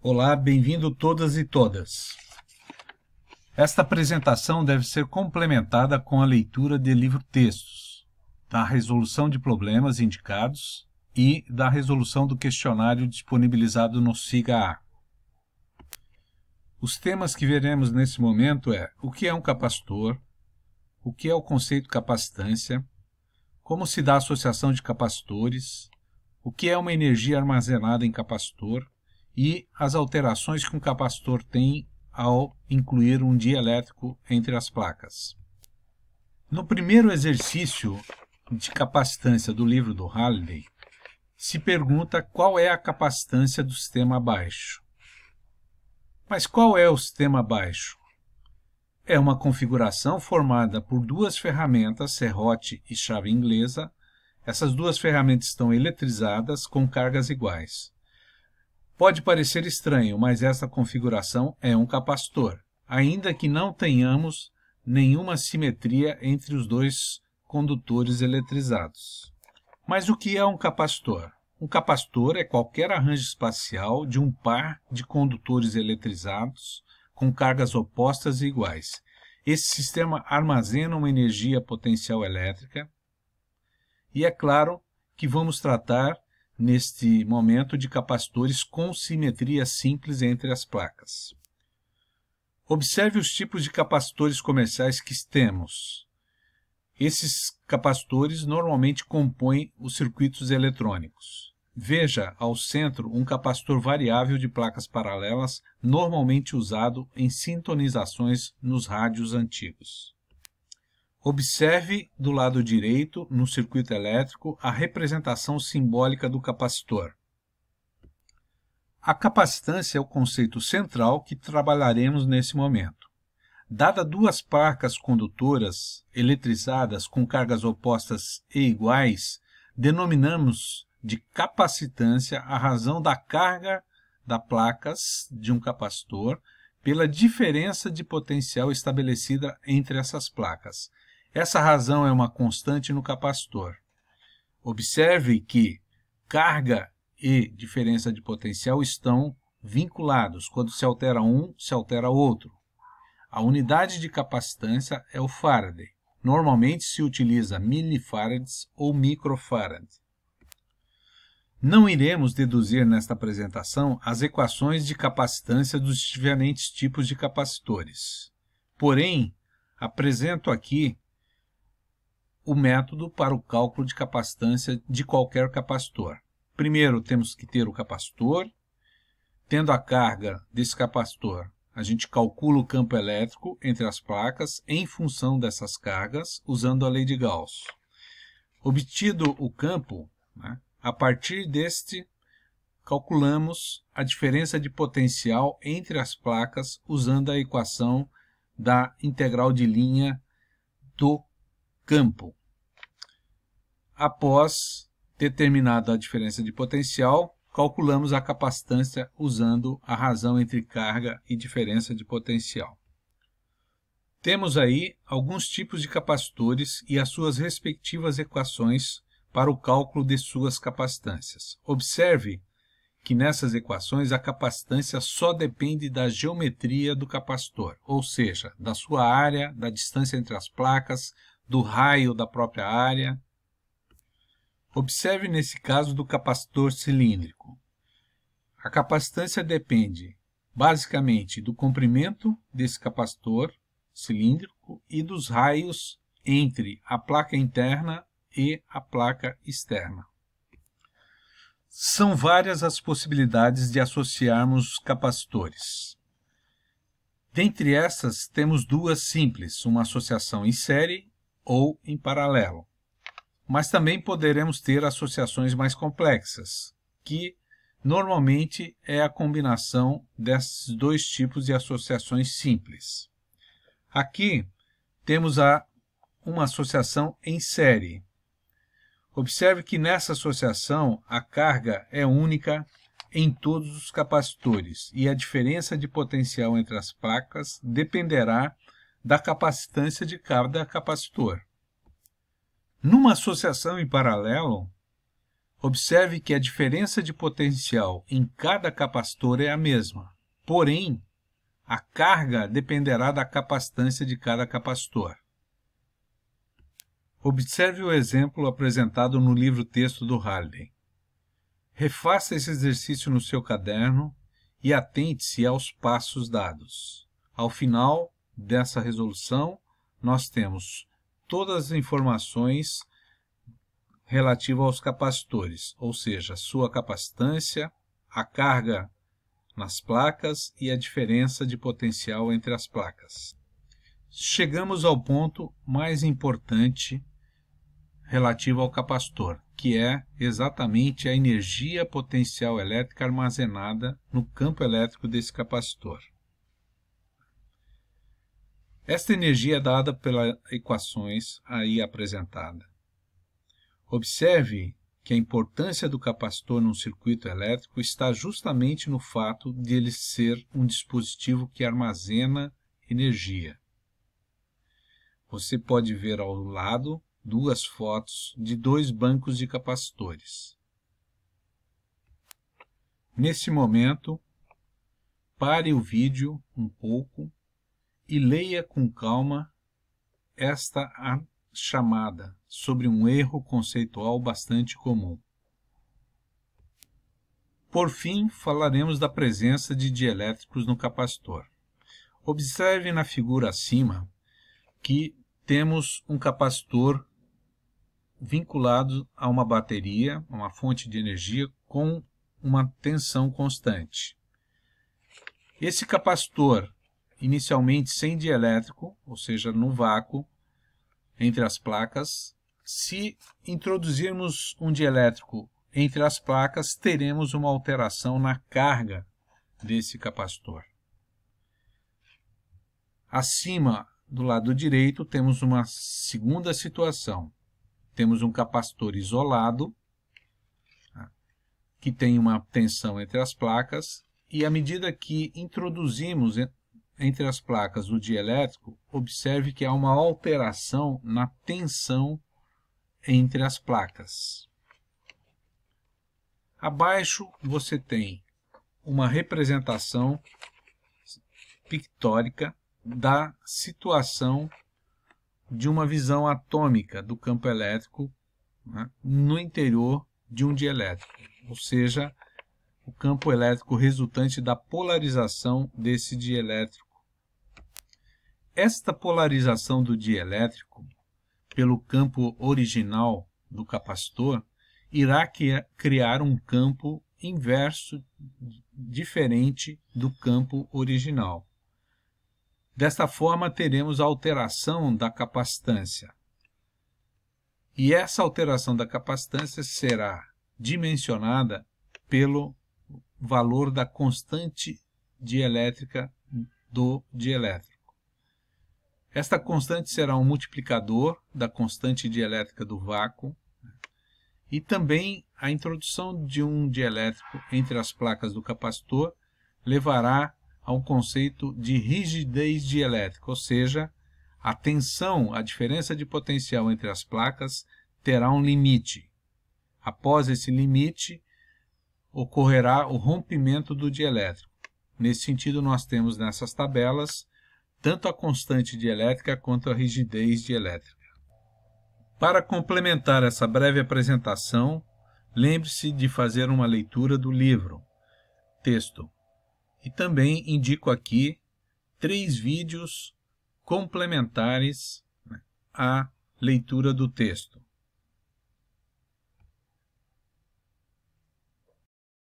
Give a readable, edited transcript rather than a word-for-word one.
Olá, bem-vindo todas e todas. Esta apresentação deve ser complementada com a leitura de livro-textos, da resolução de problemas indicados e da resolução do questionário disponibilizado no SIGA-A. Os temas que veremos nesse momento é o que é um capacitor, o que é o conceito capacitância, como se dá a associação de capacitores, o que é uma energia armazenada em capacitor e as alterações que um capacitor tem ao incluir um dielétrico entre as placas. No primeiro exercício de capacitância do livro do Halliday, se pergunta qual é a capacitância do sistema abaixo. Mas qual é o sistema abaixo? É uma configuração formada por duas ferramentas, serrote e chave inglesa. Essas duas ferramentas estão eletrizadas com cargas iguais. Pode parecer estranho, mas essa configuração é um capacitor, ainda que não tenhamos nenhuma simetria entre os dois condutores eletrizados. Mas o que é um capacitor? Um capacitor é qualquer arranjo espacial de um par de condutores eletrizados com cargas opostas e iguais. Esse sistema armazena uma energia potencial elétrica e é claro que vamos tratar neste momento de capacitores com simetria simples entre as placas. Observe os tipos de capacitores comerciais que temos. Esses capacitores normalmente compõem os circuitos eletrônicos. Veja ao centro um capacitor variável de placas paralelas, normalmente usado em sintonizações nos rádios antigos. Observe do lado direito, no circuito elétrico, a representação simbólica do capacitor. A capacitância é o conceito central que trabalharemos nesse momento. Dada duas placas condutoras eletrizadas com cargas opostas e iguais, denominamos de capacitância a razão da carga das placas de um capacitor pela diferença de potencial estabelecida entre essas placas. Essa razão é uma constante no capacitor. Observe que carga e diferença de potencial estão vinculados. Quando se altera um, se altera outro. A unidade de capacitância é o Faraday. Normalmente se utiliza milifarads ou microfarad. Não iremos deduzir nesta apresentação as equações de capacitância dos diferentes tipos de capacitores. Porém, apresento aqui o método para o cálculo de capacitância de qualquer capacitor. Primeiro, temos que ter o capacitor. Tendo a carga desse capacitor, a gente calcula o campo elétrico entre as placas em função dessas cargas, usando a lei de Gauss. Obtido o campo, a partir deste, calculamos a diferença de potencial entre as placas, usando a equação da integral de linha do campo. Após determinada a diferença de potencial, calculamos a capacitância usando a razão entre carga e diferença de potencial. Temos aí alguns tipos de capacitores e as suas respectivas equações para o cálculo de suas capacitâncias. Observe que nessas equações a capacitância só depende da geometria do capacitor, ou seja, da sua área, da distância entre as placas, do raio da própria área. Observe nesse caso do capacitor cilíndrico. A capacitância depende basicamente do comprimento desse capacitor cilíndrico e dos raios entre a placa interna e a placa externa. São várias as possibilidades de associarmos capacitores. Dentre essas, temos duas simples, uma associação em série ou em paralelo. Mas também poderemos ter associações mais complexas, que normalmente é a combinação desses dois tipos de associações simples. Aqui temos uma associação em série. Observe que nessa associação a carga é única em todos os capacitores e a diferença de potencial entre as placas dependerá da capacitância de cada capacitor. Numa associação em paralelo, Observe que a diferença de potencial em cada capacitor é a mesma, porém, a carga dependerá da capacitância de cada capacitor. Observe o exemplo apresentado no livro-texto do Halliday. Refaça esse exercício no seu caderno e atente-se aos passos dados. Ao final dessa resolução, nós temos todas as informações relativas aos capacitores, ou seja, sua capacitância, a carga nas placas e a diferença de potencial entre as placas. Chegamos ao ponto mais importante relativo ao capacitor, que é exatamente a energia potencial elétrica armazenada no campo elétrico desse capacitor. Esta energia é dada pelas equações aí apresentadas. Observe que a importância do capacitor num circuito elétrico está justamente no fato de ele ser um dispositivo que armazena energia. Você pode ver ao lado duas fotos de dois bancos de capacitores. Nesse momento, pare o vídeo um pouco e leia com calma esta chamada sobre um erro conceitual bastante comum. Por fim, falaremos da presença de dielétricos no capacitor. Observe na figura acima que temos um capacitor vinculado a uma bateria, uma fonte de energia com uma tensão constante. Esse capacitor, inicialmente sem dielétrico, ou seja, no vácuo, entre as placas, se introduzirmos um dielétrico entre as placas, teremos uma alteração na carga desse capacitor. Acima, do lado direito, temos uma segunda situação. Temos um capacitor isolado, que tem uma tensão entre as placas, e à medida que introduzimos entre as placas o dielétrico, observe que há uma alteração na tensão entre as placas. Abaixo você tem uma representação pictórica da situação de uma visão atômica do campo elétrico, né, no interior de um dielétrico, ou seja, o campo elétrico resultante da polarização desse dielétrico. Esta polarização do dielétrico pelo campo original do capacitor irá criar um campo inverso, diferente do campo original. Desta forma, teremos a alteração da capacitância. E essa alteração da capacitância será dimensionada pelo valor da constante dielétrica do dielétrico. Esta constante será um multiplicador da constante dielétrica do vácuo, e também a introdução de um dielétrico entre as placas do capacitor levará a um conceito de rigidez dielétrica, ou seja, a tensão, a diferença de potencial entre as placas terá um limite. Após esse limite, ocorrerá o rompimento do dielétrico. Nesse sentido, nós temos nessas tabelas tanto a constante dielétrica quanto a rigidez dielétrica. Para complementar essa breve apresentação, lembre-se de fazer uma leitura do livro, texto. E também indico aqui 3 vídeos complementares à leitura do texto.